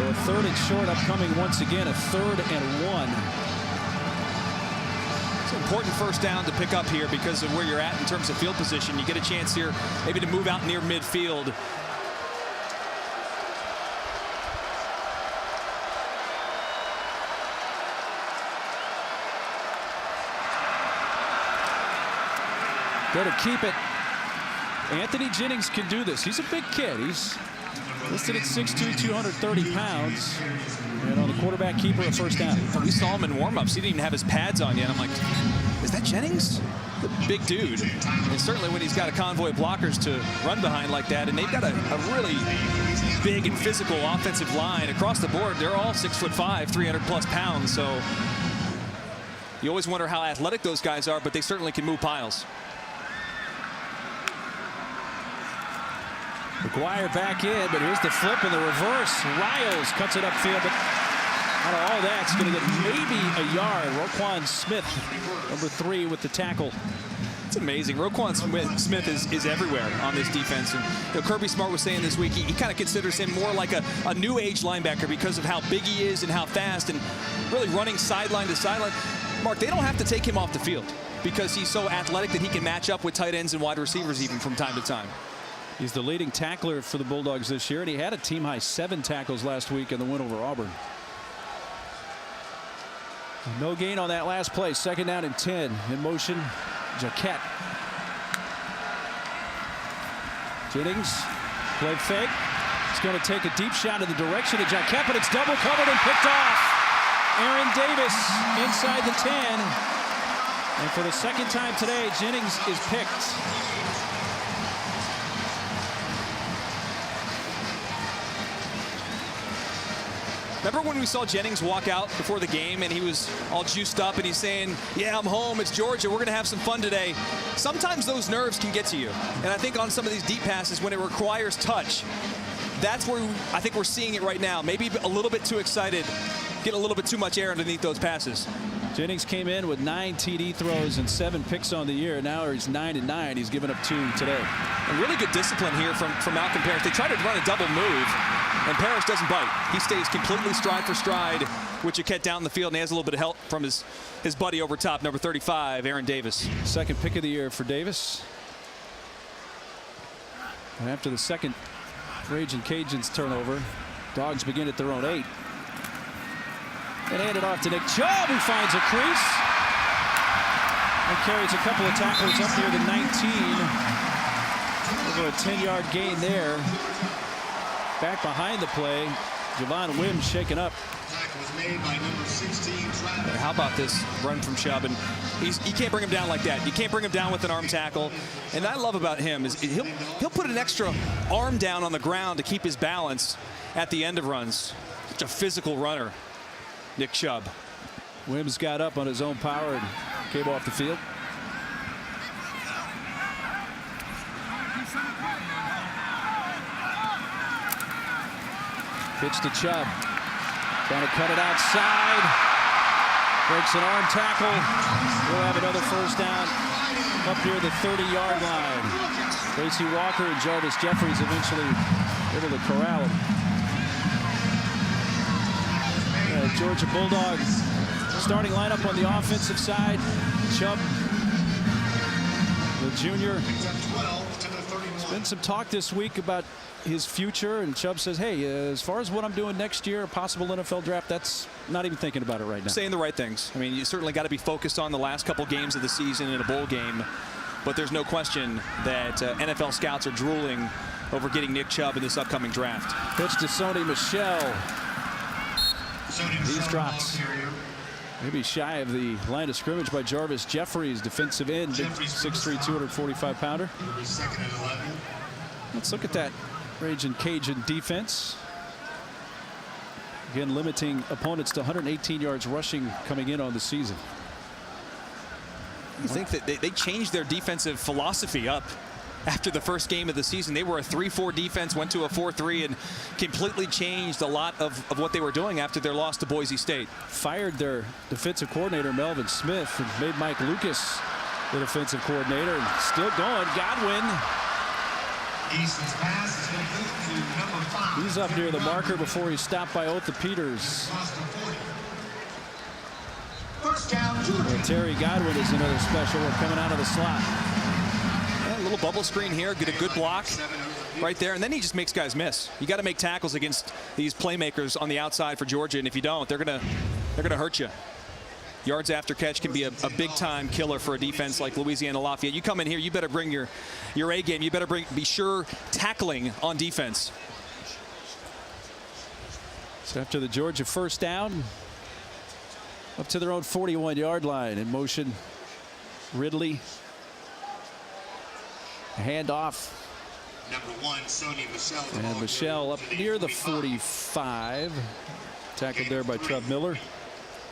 So a 3rd and short upcoming once again, a 3rd and 1. It's an important first down to pick up here because of where you're at in terms of field position. You get a chance here maybe to move out near midfield. Got to keep it. Anthony Jennings can do this. He's a big kid. He's listed at 6'2", 230 pounds. And on the quarterback keeper, a first down. We saw him in warm-ups. He didn't even have his pads on yet. I'm like, is that Jennings? The big dude. And certainly when he's got a convoy of blockers to run behind like that, and they've got a really big and physical offensive line across the board. They're all 6'5", 300+ pounds. So you always wonder how athletic those guys are, but they certainly can move piles. McGuire back in, but here's the flip and the reverse. Riles cuts it upfield, but out of all that, it's going to get maybe a yard. Roquan Smith, number 3, with the tackle. It's amazing. Roquan Smith is everywhere on this defense. And Kirby Smart was saying this week, he kind of considers him more like a new age linebacker because of how big he is and how fast and really running sideline to sideline. Mark, they don't have to take him off the field because he's so athletic that he can match up with tight ends and wide receivers even from time to time. He's the leading tackler for the Bulldogs this year, and he had a team-high 7 tackles last week in the win over Auburn. No gain on that last play. 2nd down and 10. In motion, Jaquette. Jennings, play fake. He's going to take a deep shot in the direction of Jaquette, but it's double covered and picked off. Aaron Davis inside the 10. And for the 2nd time today, Jennings is picked. Remember when we saw Jennings walk out before the game and he was all juiced up and he's saying, yeah, I'm home, it's Georgia, we're going to have some fun today. Sometimes those nerves can get to you. And I think on some of these deep passes, when it requires touch, that's where I think we're seeing it right now. Maybe a little bit too excited, getting a little bit too much air underneath those passes. Jennings came in with 9 TD throws and 7 picks on the year. Now he's 9-9. He's given up 2 today. And really good discipline here from Malcolm Parrish. They try to run a double move, and Parrish doesn't bite. He stays completely stride for stride with Jaquette down the field, and he has a little bit of help from his buddy over top, number 35, Aaron Davis. 2nd pick of the year for Davis. And after the 2nd Raging Cajuns turnover, Dogs begin at their own 8. And hand it off to Nick Chubb, who finds a crease and carries a couple of tacklers up near the 19. Over a 10-yard gain there. Back behind the play, Javon Wims shaken up. How about this run from Chubb? And you can't bring him down like that. You can't bring him down with an arm tackle. And I love about him is he'll put an extra arm down on the ground to keep his balance at the end of runs. Such a physical runner, Nick Chubb. Wims got up on his own power and came off the field. Pitch to Chubb. Trying to cut it outside. Breaks an arm tackle. We'll have another first down up near the 30-yard line. Tracy Walker and Jarvis Jeffries eventually able to corral him. Georgia Bulldogs starting lineup on the offensive side. Chubb, the junior. There's been some talk this week about his future, and Chubb says, hey, as far as what I'm doing next year, a possible NFL draft, that's not even thinking about it right now. Saying the right things. I mean, you certainly got to be focused on the last couple games of the season in a bowl game, but there's no question that NFL scouts are drooling over getting Nick Chubb in this upcoming draft. Pitch to Sony Michel. He's dropped. Maybe shy of the line of scrimmage by Jarvis Jeffries, defensive end, 6'3", 245-pounder. Let's look at that Raging Cajun defense. Again, limiting opponents to 118 yards rushing coming in on the season. You think that they changed their defensive philosophy up after the first game of the season? They were a 3-4 defense, went to a 4-3, and completely changed a lot of what they were doing after their loss to Boise State. Fired their defensive coordinator, Melvin Smith, and made Mike Lucas the defensive coordinator, and still going. Godwin He's up near the marker before he's stopped by Otha Peters. And Terry Godwin is another special one coming out of the slot. Yeah, a little bubble screen here, get a good block right there, and then he just makes guys miss. You got to make tackles against these playmakers on the outside for Georgia, and if you don't, they're gonna hurt you. Yards after catch can be a big-time killer for a defense like Louisiana Lafayette. You come in here, you better bring your A game. You better be sure tackling on defense. So after the Georgia first down, up to their own 41-yard line. In motion, Ridley. Handoff. And Michelle up near the 45. Tackled there by Trev Miller.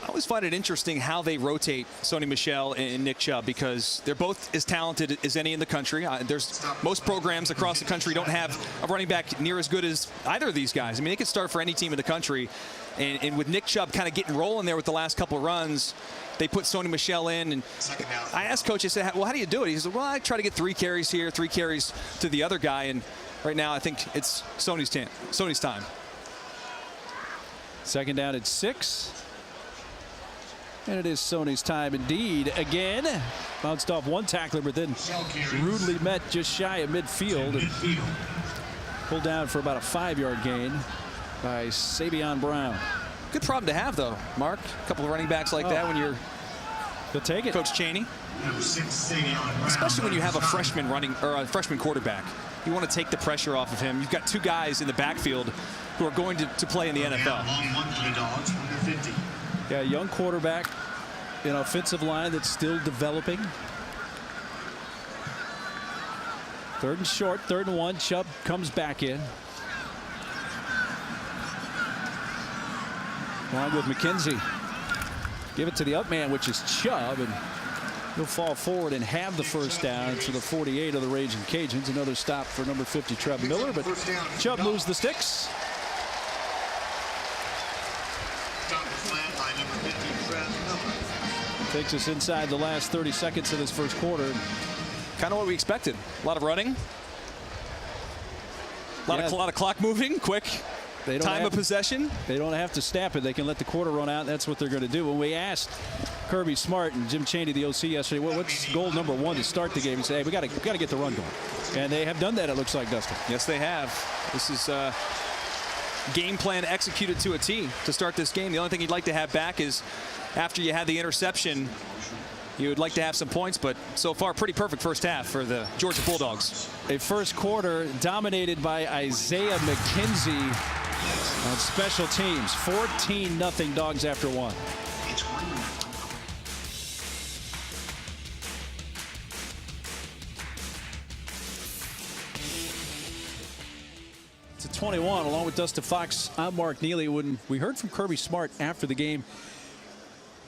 I always find it interesting how they rotate Sony Michel and Nick Chubb, because they're both as talented as any in the country. There's most programs across the country don't have a running back near as good as either of these guys. I mean, they could start for any team in the country. And with Nick Chubb kind of getting rolling there with the last couple of runs, they put Sony Michel in. And I asked Coach, I said, well, how do you do it? He said, well, I try to get 3 carries here, 3 carries to the other guy. And right now, I think it's Sony's time. Second down at 6. And it is Sony's time indeed. Again, bounced off one tackler, but then rudely met just shy of midfield. And pulled down for about a 5-yard gain by Savion Brown. Good problem to have, though, Mark. A couple of running backs like that when you're take it. Coach Chaney. Especially when you have a freshman running, or a freshman quarterback. You want to take the pressure off of him. You've got 2 guys in the backfield who are going to play in the NFL. Yeah, young quarterback, an offensive line that's still developing. 3rd and short, 3rd and 1. Chubb comes back in. Along with McKenzie. Give it to the up man, which is Chubb, and he'll fall forward and have the first down to the 48 of the Raging Cajuns. Another stop for number 50, Trev Miller, but Chubb moves the sticks. Takes us inside the last 30 seconds of this first quarter. Kind of what we expected. A lot of running. A lot of clock moving, quick. Time of possession. They don't have to snap it. They can let the quarter run out. That's what they're going to do. When we asked Kirby Smart and Jim Chaney, the OC, yesterday, well, what's goal number 1 to start the game? He said, hey, we got to get the run going. And they have done that, it looks like, Dustin. Yes, they have. This is game plan executed to a T to start this game. The only thing you'd like to have back is after you had the interception, you would like to have some points, but so far pretty perfect first half for the Georgia Bulldogs. A first quarter dominated by Isaiah McKenzie on special teams. 14-0 Dogs after 1. To 21, along with Dustin Fox, I'm Mark Neely. When we heard from Kirby Smart after the game,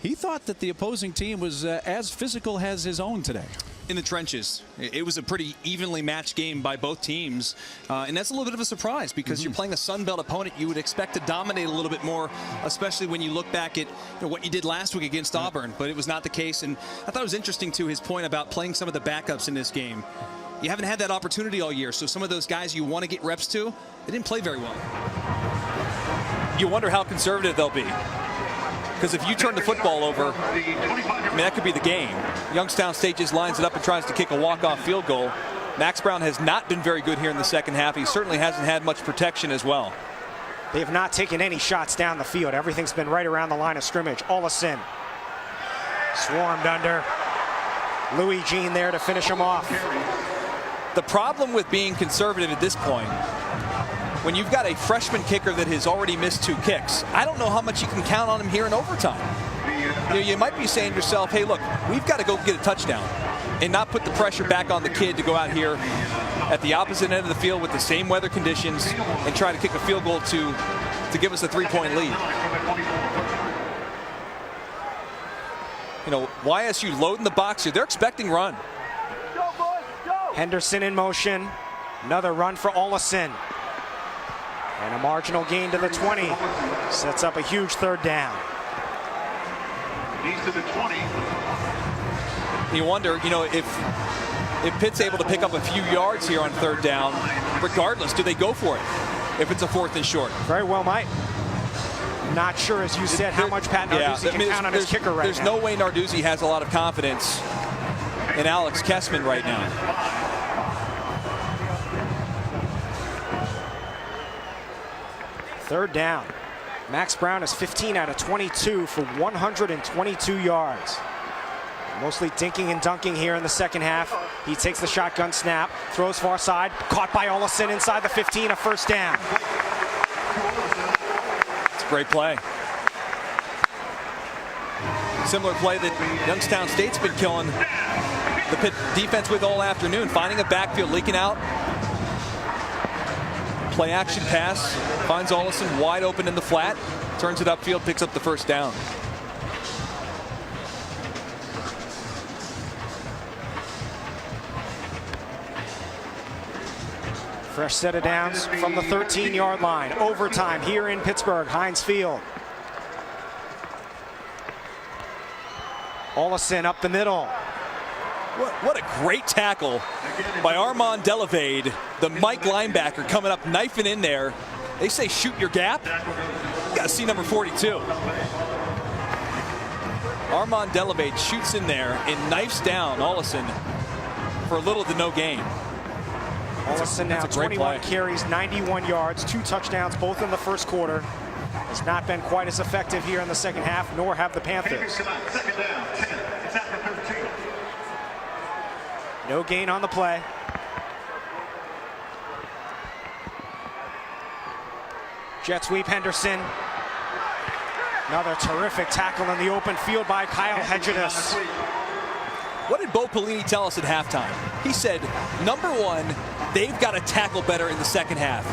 he thought that the opposing team was as physical as his own today. In the trenches. It was a pretty evenly matched game by both teams. And that's a little bit of a surprise because you're playing a Sun Belt opponent. You would expect to dominate a little bit more, especially when you look back at what you did last week against Auburn. But it was not the case. And I thought it was interesting, too, his point about playing some of the backups in this game. You haven't had that opportunity all year. So some of those guys you want to get reps to, they didn't play very well. You wonder how conservative they'll be. Because if you turn the football over, I mean, that could be the game. Youngstown State just lines it up and tries to kick a walk-off field goal. Max Brown has not been very good here in the second half. He certainly hasn't had much protection as well. They have not taken any shots down the field. Everything's been right around the line of scrimmage. Olesen swarmed under. Louis Jean there to finish him off. The problem with being conservative at this point, when you've got a freshman kicker that has already missed 2 kicks, I don't know how much you can count on him here in overtime. You might be saying to yourself, hey, look, we've got to go get a touchdown and not put the pressure back on the kid to go out here at the opposite end of the field with the same weather conditions and try to kick a field goal to give us a 3-point lead. You know, YSU loading the box here. They're expecting run. Henderson in motion. Another run for Olesen. And a marginal gain to the 20. Sets up a huge 3rd down. He's to the 20. You wonder, you know, if if Pitt's able to pick up a few yards here on 3rd down, regardless, do they go for it if it's a 4th and short? Very well might. Not sure, as you said, how much Pat Narduzzi can count on his kicker right now. There's no way Narduzzi has a lot of confidence in Alex Kessman right now. Third down. Max Brown is 15 out of 22 for 122 yards. Mostly dinking and dunking here in the second half. He takes the shotgun snap, throws far side, caught by Olesen inside the 15, a first down. It's a great play. Similar play that Youngstown State's been killing the Pitt defense with all afternoon, finding a backfield, leaking out. Play action pass, finds Olesen wide open in the flat, turns it upfield, picks up the first down. Fresh set of downs from the 13-yard line. Overtime here in Pittsburgh, Heinz Field. Olesen up the middle. What a great tackle by Armand Delavade, the Mike linebacker, coming up, knifing in there. They say shoot your gap. You got to see number 42. Armand Delavade shoots in there and knifes down Olesen for little to no gain. Olesen now 21 carries, 91 yards, 2 touchdowns, both in the first quarter. Has not been quite as effective here in the second half, nor have the Panthers. No gain on the play. Jet sweep Henderson. Another terrific tackle in the open field by Kyle Hedges. What did Bo Pelini tell us at halftime? He said, number one, they've got to tackle better in the second half.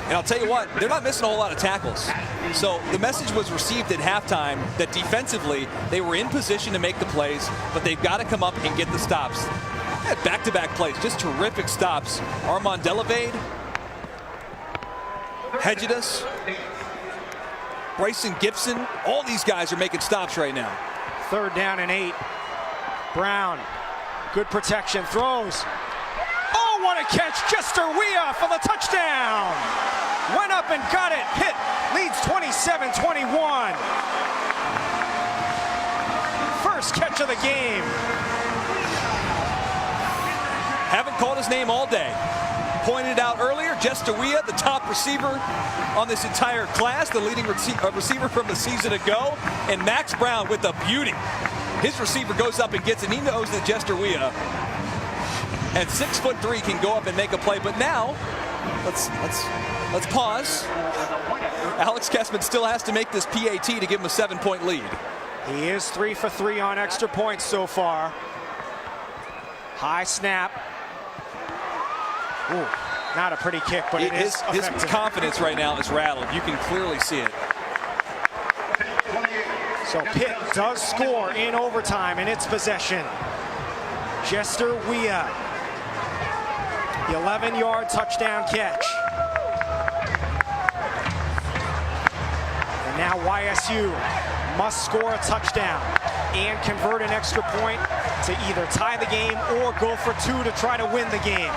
And I'll tell you what, they're not missing a whole lot of tackles. So the message was received at halftime that defensively, they were in position to make the plays, but they've got to come up and get the stops. Back-to-back plays, just terrific stops. Armand Delavade, Hedges, Bryson Gibson, all these guys are making stops right now. 3rd down and 8. Brown, good protection, throws. Oh, what a catch, Jester Weah for the touchdown. Went up and got it. Pitt leads 27-21. First catch of the game. Haven't called his name all day. Pointed out earlier, Jester Weah, the top receiver on this entire class, the leading receiver from the season ago, and Max Brown with a beauty. His receiver goes up and gets it. He knows that Jester Weah at 6'3" can go up and make a play. But now, let's pause. Alex Kessman still has to make this PAT to give him a 7-point lead. He is 3 for 3 on extra points so far. High snap. Ooh, not a pretty kick, but it is effective. His confidence right now is rattled. You can clearly see it. So Pitt does score in overtime in its possession. Jester Weah, the 11-yard touchdown catch. And now YSU must score a touchdown and convert an extra point to either tie the game or go for 2 to try to win the game.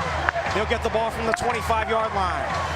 They'll get the ball from the 25-yard line.